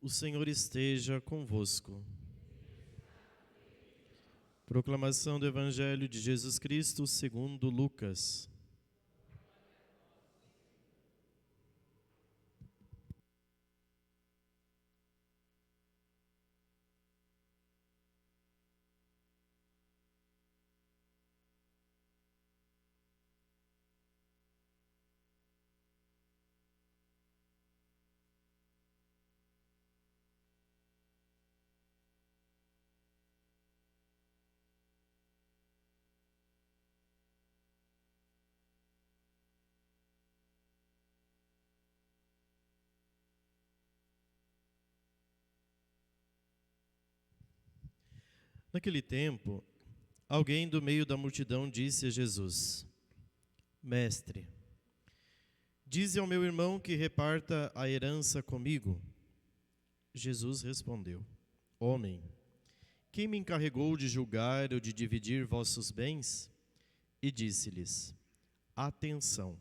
O Senhor esteja convosco. Proclamação do Evangelho de Jesus Cristo segundo Lucas. Naquele tempo, alguém do meio da multidão disse a Jesus: Mestre, dize ao meu irmão que reparta a herança comigo. Jesus respondeu: Homem, quem me encarregou de julgar ou de dividir vossos bens? E disse-lhes: Atenção,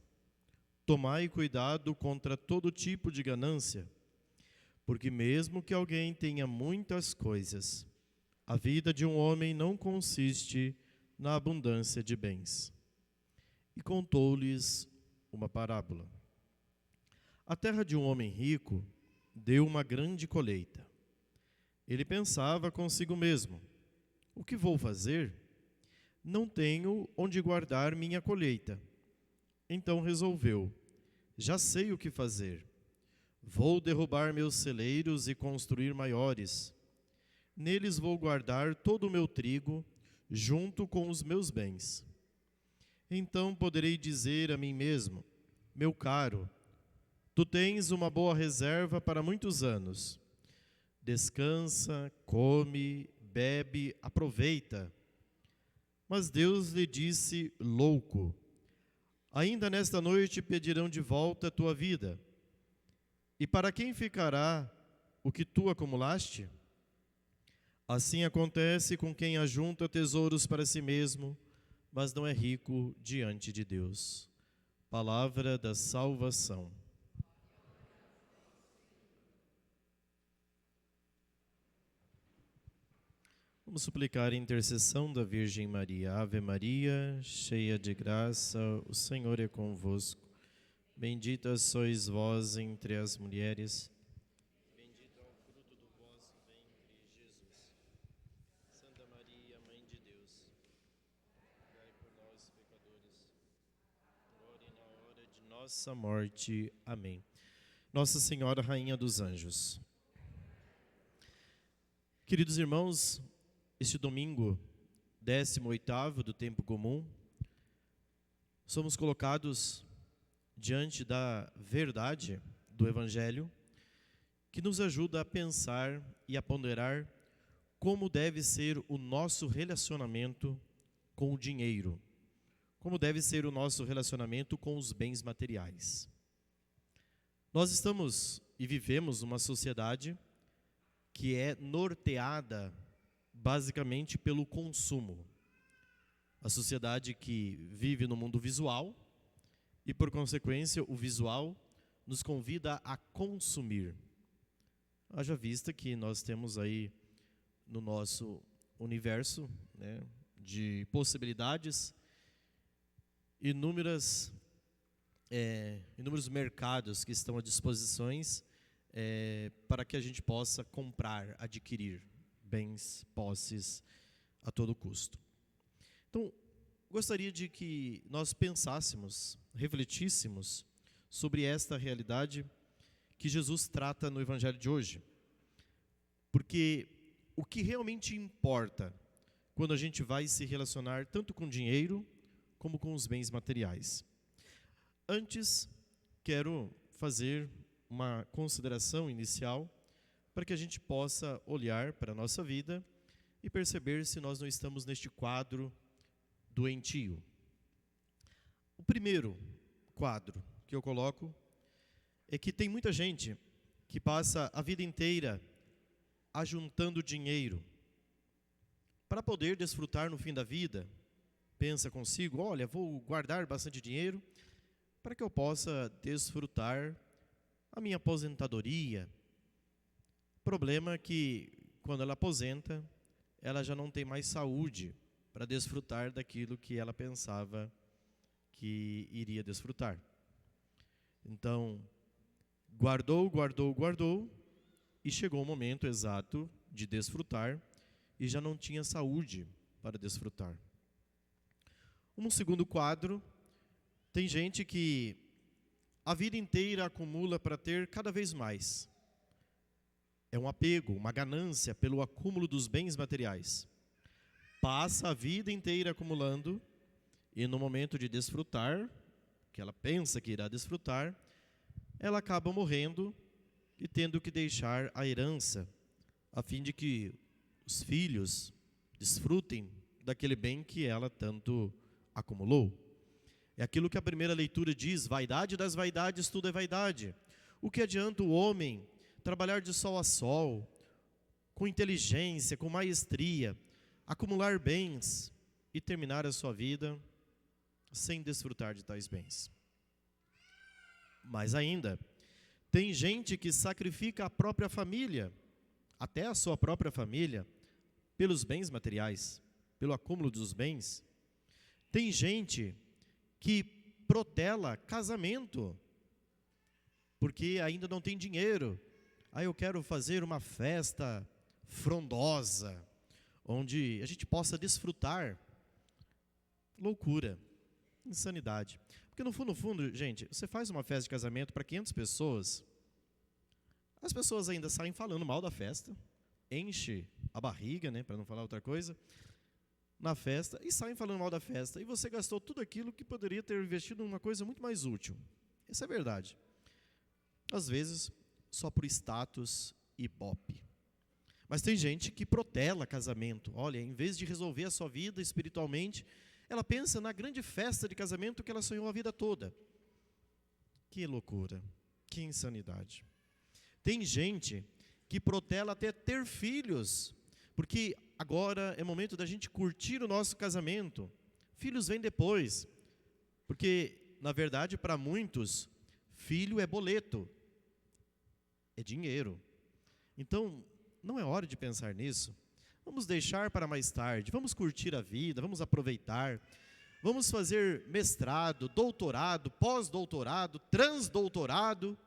tomai cuidado contra todo tipo de ganância, porque mesmo que alguém tenha muitas coisas, a vida de um homem não consiste na abundância de bens. E contou-lhes uma parábola. A terra de um homem rico deu uma grande colheita. Ele pensava consigo mesmo: o que vou fazer? Não tenho onde guardar minha colheita. Então resolveu: já sei o que fazer. Vou derrubar meus celeiros e construir maiores. Neles vou guardar todo o meu trigo, junto com os meus bens. Então poderei dizer a mim mesmo: meu caro, tu tens uma boa reserva para muitos anos. Descansa, come, bebe, aproveita. Mas Deus lhe disse: louco, ainda nesta noite pedirão de volta a tua vida. E para quem ficará o que tu acumulaste? Assim acontece com quem ajunta tesouros para si mesmo, mas não é rico diante de Deus. Palavra da salvação. Vamos suplicar a intercessão da Virgem Maria. Ave Maria, cheia de graça, o Senhor é convosco. Bendita sois vós entre as mulheres. Bendito é o fruto do vosso ventre, Jesus. Santa Maria, Mãe de Deus, rogai por nós, pecadores, agora e na hora de nossa morte. Amém. Nossa Senhora, Rainha dos Anjos. Queridos irmãos, este domingo, 18º do tempo comum, somos colocados diante da verdade do Evangelho, que nos ajuda a pensar e a ponderar como deve ser o nosso relacionamento com o dinheiro, como deve ser o nosso relacionamento com os bens materiais. Nós estamos e vivemos uma sociedade que é norteada basicamente pelo consumo. A sociedade que vive no mundo visual e, por consequência, o visual nos convida a consumir. Haja vista que nós temos aí no nosso universo, né, de possibilidades, inúmeros mercados que estão à disposição para que a gente possa comprar, adquirir bens, posses a todo custo. Então, gostaria de que nós pensássemos, refletíssemos sobre esta realidade que Jesus trata no Evangelho de hoje. Porque o que realmente importa quando a gente vai se relacionar tanto com dinheiro como com os bens materiais. Antes, quero fazer uma consideração inicial para que a gente possa olhar para a nossa vida e perceber se nós não estamos neste quadro doentio. O primeiro quadro que eu coloco é que tem muita gente que passa a vida inteira ajuntando dinheiro para poder desfrutar no fim da vida. Pensa consigo: olha, vou guardar bastante dinheiro para que eu possa desfrutar a minha aposentadoria, Problema que, quando ela aposenta, ela já não tem mais saúde para desfrutar daquilo que ela pensava que iria desfrutar. Então, guardou, e chegou o momento exato de desfrutar e já não tinha saúde para desfrutar. Um segundo quadro, tem gente que a vida inteira acumula para ter cada vez mais. É um apego, uma ganância pelo acúmulo dos bens materiais. Passa a vida inteira acumulando e no momento de desfrutar, que ela pensa que irá desfrutar, ela acaba morrendo e tendo que deixar a herança, a fim de que os filhos desfrutem daquele bem que ela tanto acumulou. É aquilo que a primeira leitura diz: vaidade das vaidades, tudo é vaidade. O que adianta o homem trabalhar de sol a sol, com inteligência, com maestria, acumular bens e terminar a sua vida sem desfrutar de tais bens? Mais ainda, tem gente que sacrifica a própria família, até a sua própria família, pelos bens materiais, pelo acúmulo dos bens. Tem gente que protela casamento, porque ainda não tem dinheiro. Eu quero fazer uma festa frondosa, onde a gente possa desfrutar. Loucura, insanidade. Porque no fundo, gente, você faz uma festa de casamento para 500 pessoas, as pessoas ainda saem falando mal da festa, enche a barriga, né, para não falar outra coisa, na festa, e saem falando mal da festa, e você gastou tudo aquilo que poderia ter investido em uma coisa muito mais útil. Essa é a verdade. Às vezes, só por status e ibope. Mas tem gente que protela casamento. Olha, em vez de resolver a sua vida espiritualmente, ela pensa na grande festa de casamento que ela sonhou a vida toda. Que loucura, que insanidade. Tem gente que protela até ter filhos, porque agora é momento da gente curtir o nosso casamento. Filhos vêm depois, porque, na verdade, para muitos, filho é boleto, é dinheiro. Então, não é hora de pensar nisso. Vamos deixar para mais tarde, vamos curtir a vida, vamos aproveitar, vamos fazer mestrado, doutorado, pós-doutorado, transdoutorado,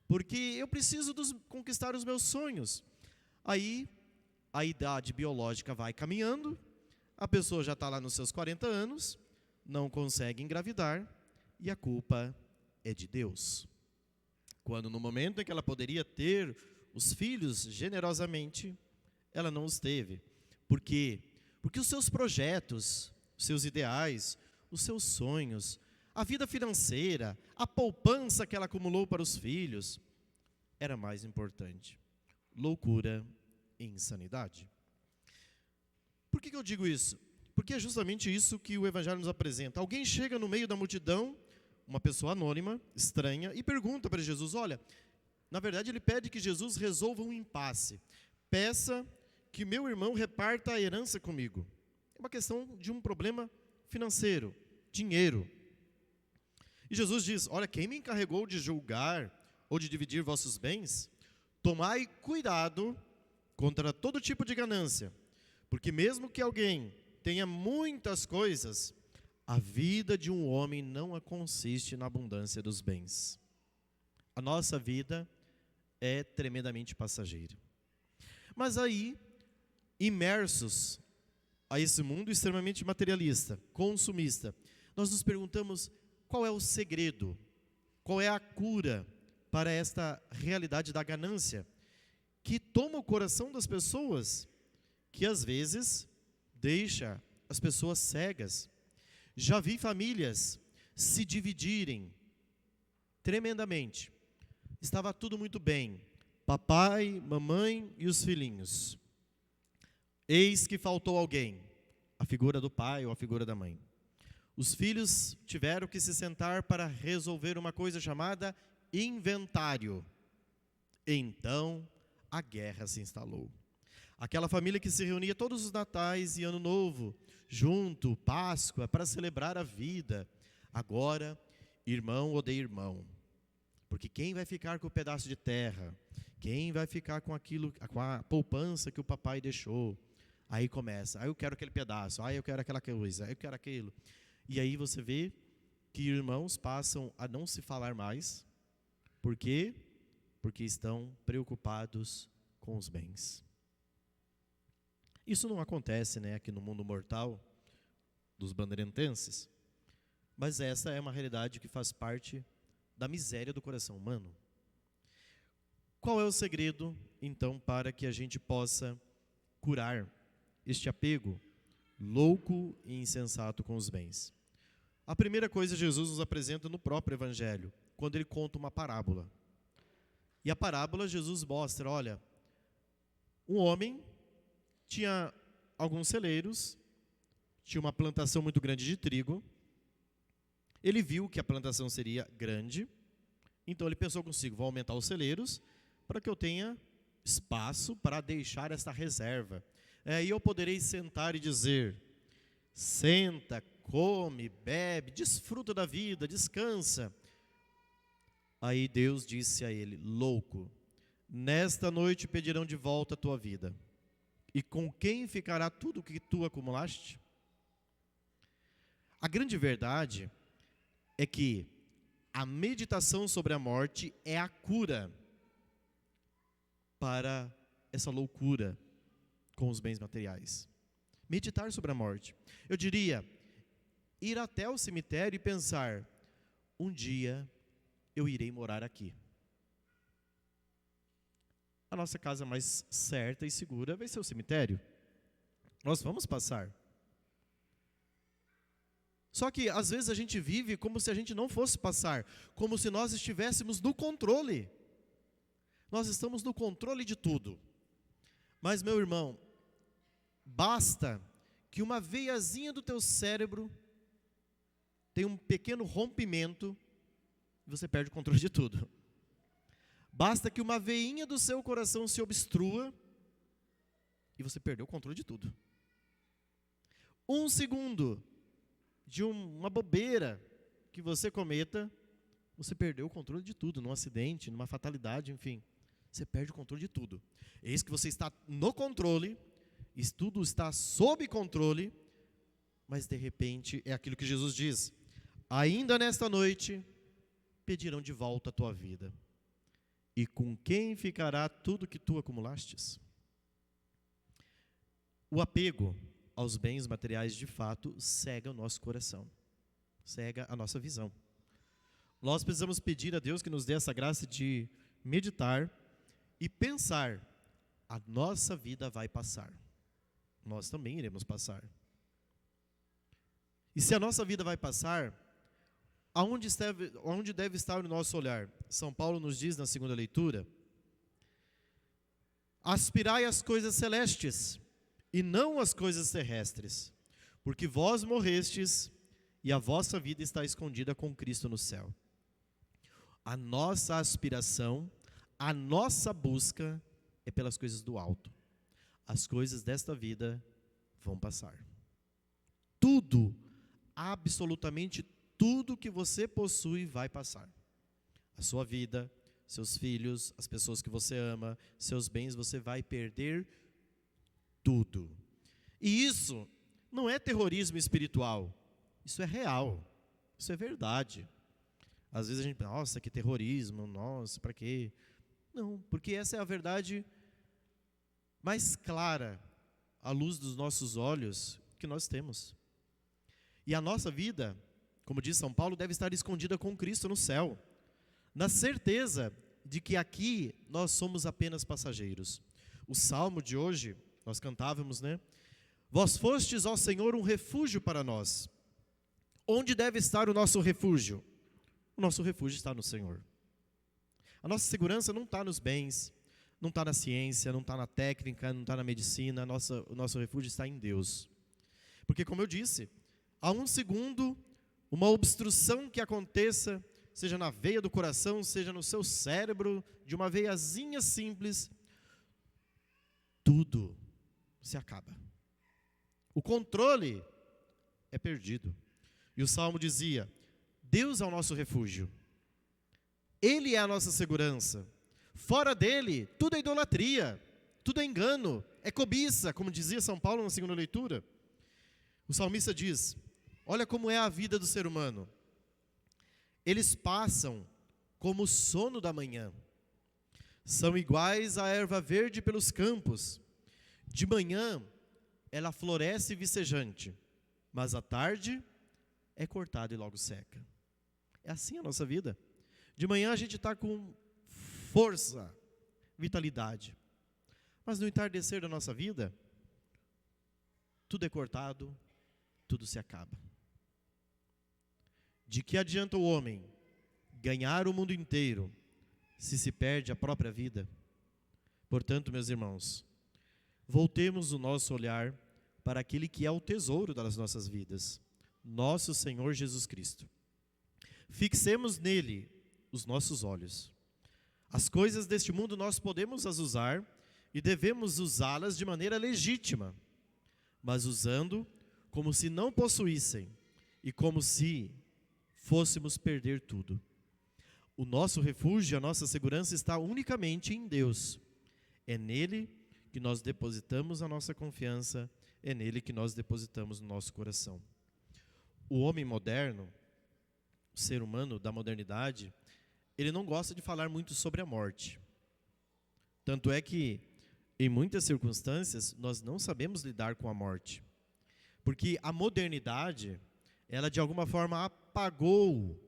porque eu preciso conquistar os meus sonhos. Aí, a idade biológica vai caminhando, a pessoa já está lá nos seus 40 anos, não consegue engravidar, e a culpa é de Deus. Quando no momento em que ela poderia ter os filhos generosamente, ela não os teve. Por quê? Porque os seus projetos, os seus ideais, os seus sonhos, a vida financeira, a poupança que ela acumulou para os filhos, era mais importante. Loucura e insanidade. Por que eu digo isso? Porque é justamente isso que o Evangelho nos apresenta. Alguém chega no meio da multidão, uma pessoa anônima, estranha, e pergunta para Jesus, olha, na verdade ele pede que Jesus resolva um impasse. Peça que meu irmão reparta a herança comigo. É uma questão de um problema financeiro, dinheiro. E Jesus diz, olha, quem me encarregou de julgar ou de dividir vossos bens? Tomai cuidado contra todo tipo de ganância, porque mesmo que alguém tenha muitas coisas, a vida de um homem não consiste na abundância dos bens. A nossa vida é tremendamente passageira. Mas aí, imersos a esse mundo extremamente materialista, consumista, nós nos perguntamos qual é o segredo, qual é a cura para esta realidade da ganância, que toma o coração das pessoas, que às vezes deixa as pessoas cegas. Já vi famílias se dividirem tremendamente. Estava tudo muito bem, papai, mamãe e os filhinhos. Eis que faltou alguém, a figura do pai ou a figura da mãe. Os filhos tiveram que se sentar para resolver uma coisa chamada inventário. Então, a guerra se instalou. Aquela família que se reunia todos os natais e ano novo, junto, Páscoa, para celebrar a vida. Agora, irmão odeia irmão. Porque quem vai ficar com o pedaço de terra? Quem vai ficar com aquilo, com a poupança que o papai deixou? Aí começa, eu quero aquele pedaço, eu quero aquela coisa, eu quero aquilo. E aí você vê que irmãos passam a não se falar mais. Por quê? Porque estão preocupados com os bens. Isso não acontece, aqui no mundo mortal dos bandeirantenses, mas essa é uma realidade que faz parte da miséria do coração humano. Qual é o segredo, então, para que a gente possa curar este apego louco e insensato com os bens? A primeira coisa Jesus nos apresenta no próprio Evangelho, quando ele conta uma parábola. E a parábola Jesus mostra, olha, um homem tinha alguns celeiros, tinha uma plantação muito grande de trigo. Ele viu que a plantação seria grande, então ele pensou consigo, vou aumentar os celeiros para que eu tenha espaço para deixar esta reserva. Aí eu poderei sentar e dizer, senta, come, bebe, desfruta da vida, descansa. Aí Deus disse a ele, louco, nesta noite pedirão de volta a tua vida. E com quem ficará tudo o que tu acumulaste? A grande verdade é que a meditação sobre a morte é a cura para essa loucura com os bens materiais. Meditar sobre a morte. Eu diria, ir até o cemitério e pensar, um dia eu irei morar aqui. A nossa casa mais certa e segura vai ser o cemitério. Nós vamos passar. Só que às vezes a gente vive como se a gente não fosse passar, como se nós estivéssemos no controle. Nós estamos no controle de tudo. Mas, meu irmão, basta que uma veiazinha do teu cérebro tenha um pequeno rompimento e você perde o controle de tudo. Basta que uma veinha do seu coração se obstrua e você perdeu o controle de tudo. Um segundo de uma bobeira que você cometa, você perdeu o controle de tudo, num acidente, numa fatalidade, enfim. Você perde o controle de tudo. Eis que você está no controle, tudo está sob controle, mas de repente é aquilo que Jesus diz, ainda nesta noite pedirão de volta a tua vida. E com quem ficará tudo que tu acumulastes? O apego aos bens materiais, de fato, cega o nosso coração, cega a nossa visão. Nós precisamos pedir a Deus que nos dê essa graça de meditar e pensar, a nossa vida vai passar. Nós também iremos passar. E se a nossa vida vai passar, aonde deve estar o nosso olhar? São Paulo nos diz na segunda leitura, aspirai às coisas celestes, e não às coisas terrestres, porque vós morrestes, e a vossa vida está escondida com Cristo no céu. A nossa aspiração, a nossa busca é pelas coisas do alto. As coisas desta vida vão passar. Tudo, absolutamente tudo que você possui vai passar. A sua vida, seus filhos, as pessoas que você ama, seus bens, você vai perder tudo. E isso não é terrorismo espiritual. Isso é real. Isso é verdade. Às vezes a gente pensa, nossa, que terrorismo, nossa, para quê? Não, porque essa é a verdade mais clara, à luz dos nossos olhos, que nós temos. E a nossa vida, como diz São Paulo, deve estar escondida com Cristo no céu, na certeza de que aqui nós somos apenas passageiros. O salmo de hoje, nós cantávamos, Vós fostes, ó Senhor, um refúgio para nós. Onde deve estar o nosso refúgio? O nosso refúgio está no Senhor. A nossa segurança não está nos bens, não está na ciência, não está na técnica, não está na medicina. O nosso refúgio está em Deus. Porque, como eu disse, a um segundo, uma obstrução que aconteça, seja na veia do coração, seja no seu cérebro, de uma veiazinha simples, tudo se acaba. O controle é perdido. E o Salmo dizia, Deus é o nosso refúgio. Ele é a nossa segurança. Fora dele, tudo é idolatria, tudo é engano, é cobiça, como dizia São Paulo na segunda leitura. O salmista diz: olha como é a vida do ser humano. Eles passam como o sono da manhã. São iguais à erva verde pelos campos. De manhã, ela floresce vicejante, mas à tarde é cortada e logo seca. É assim a nossa vida. De manhã a gente está com força, vitalidade. Mas no entardecer da nossa vida, tudo é cortado, tudo se acaba. De que adianta o homem ganhar o mundo inteiro se perde a própria vida? Portanto, meus irmãos, voltemos o nosso olhar para aquele que é o tesouro das nossas vidas, nosso Senhor Jesus Cristo. Fixemos nele os nossos olhos. As coisas deste mundo nós podemos as usar e devemos usá-las de maneira legítima, mas usando como se não possuíssem e como se fôssemos perder tudo. O nosso refúgio, a nossa segurança está unicamente em Deus. É nele que nós depositamos a nossa confiança, é nele que nós depositamos no nosso coração. O homem moderno, o ser humano da modernidade, ele não gosta de falar muito sobre a morte. Tanto é que, em muitas circunstâncias, nós não sabemos lidar com a morte. Porque a modernidade, ela de alguma forma apagou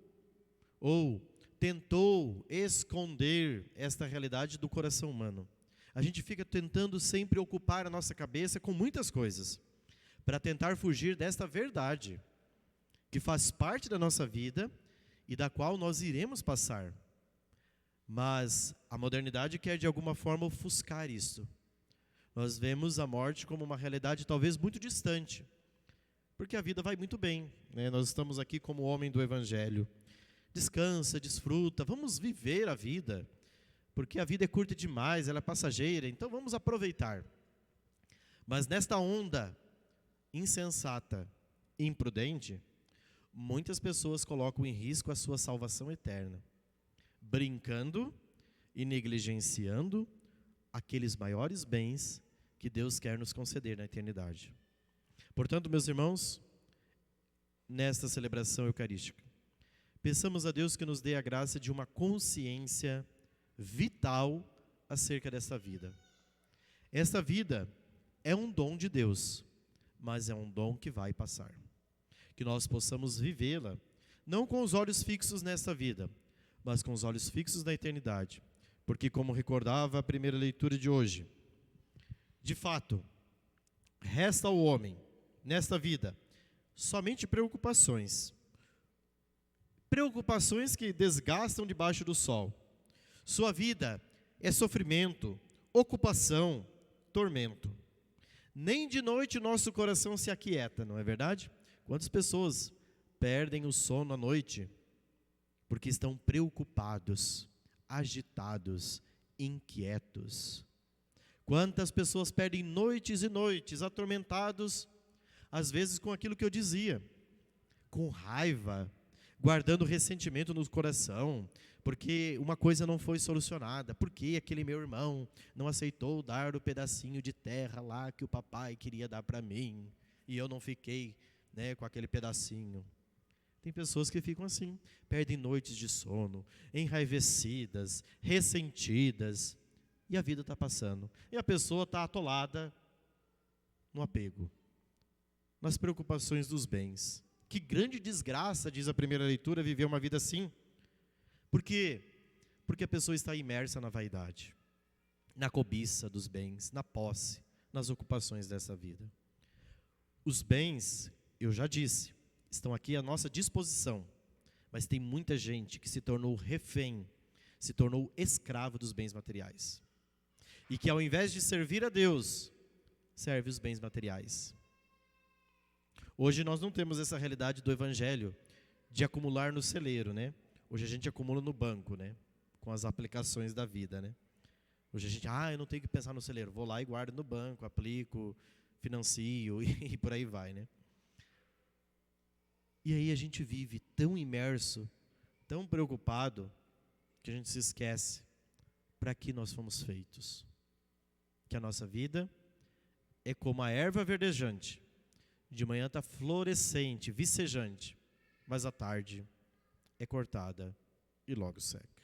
ou tentou esconder esta realidade do coração humano. A gente fica tentando sempre ocupar a nossa cabeça com muitas coisas, para tentar fugir desta verdade, que faz parte da nossa vida e da qual nós iremos passar. Mas a modernidade quer de alguma forma ofuscar isso. Nós vemos a morte como uma realidade talvez muito distante, porque a vida vai muito bem, né? Nós estamos aqui como homem do Evangelho. Descansa, desfruta, vamos viver a vida, porque a vida é curta demais, ela é passageira, então vamos aproveitar. Mas nesta onda insensata, imprudente, muitas pessoas colocam em risco a sua salvação eterna, brincando e negligenciando aqueles maiores bens que Deus quer nos conceder na eternidade. Portanto, meus irmãos, nesta celebração eucarística, peçamos a Deus que nos dê a graça de uma consciência vital acerca dessa vida. Esta vida é um dom de Deus, mas é um dom que vai passar. Que nós possamos vivê-la, não com os olhos fixos nesta vida, mas com os olhos fixos na eternidade. Porque, como recordava a primeira leitura de hoje, de fato, resta ao homem, nesta vida, somente preocupações. Preocupações que desgastam debaixo do sol. Sua vida é sofrimento, ocupação, tormento. Nem de noite nosso coração se aquieta, não é verdade? Quantas pessoas perdem o sono à noite porque estão preocupados, agitados, inquietos? Quantas pessoas perdem noites e noites atormentados, às vezes com aquilo que eu dizia, com raiva, guardando ressentimento no coração, porque uma coisa não foi solucionada, porque aquele meu irmão não aceitou dar o pedacinho de terra lá que o papai queria dar para mim, e eu não fiquei, com aquele pedacinho. Tem pessoas que ficam assim, perdem noites de sono, enraivecidas, ressentidas, e a vida está passando. E a pessoa está atolada no apego, nas preocupações dos bens. Que grande desgraça, diz a primeira leitura, viver uma vida assim. Por quê? Porque a pessoa está imersa na vaidade, na cobiça dos bens, na posse, nas ocupações dessa vida. Os bens, eu já disse, estão aqui à nossa disposição, mas tem muita gente que se tornou refém, se tornou escravo dos bens materiais. E que ao invés de servir a Deus, serve os bens materiais. Hoje nós não temos essa realidade do Evangelho de acumular no celeiro, né? Hoje a gente acumula no banco, né? Com as aplicações da vida, né? Hoje a gente, eu não tenho que pensar no celeiro, vou lá e guardo no banco, aplico, financio e por aí vai, né? E aí a gente vive tão imerso, tão preocupado, que a gente se esquece para que nós fomos feitos. Que a nossa vida é como a erva verdejante. De manhã está florescente, vicejante, mas à tarde é cortada e logo seca.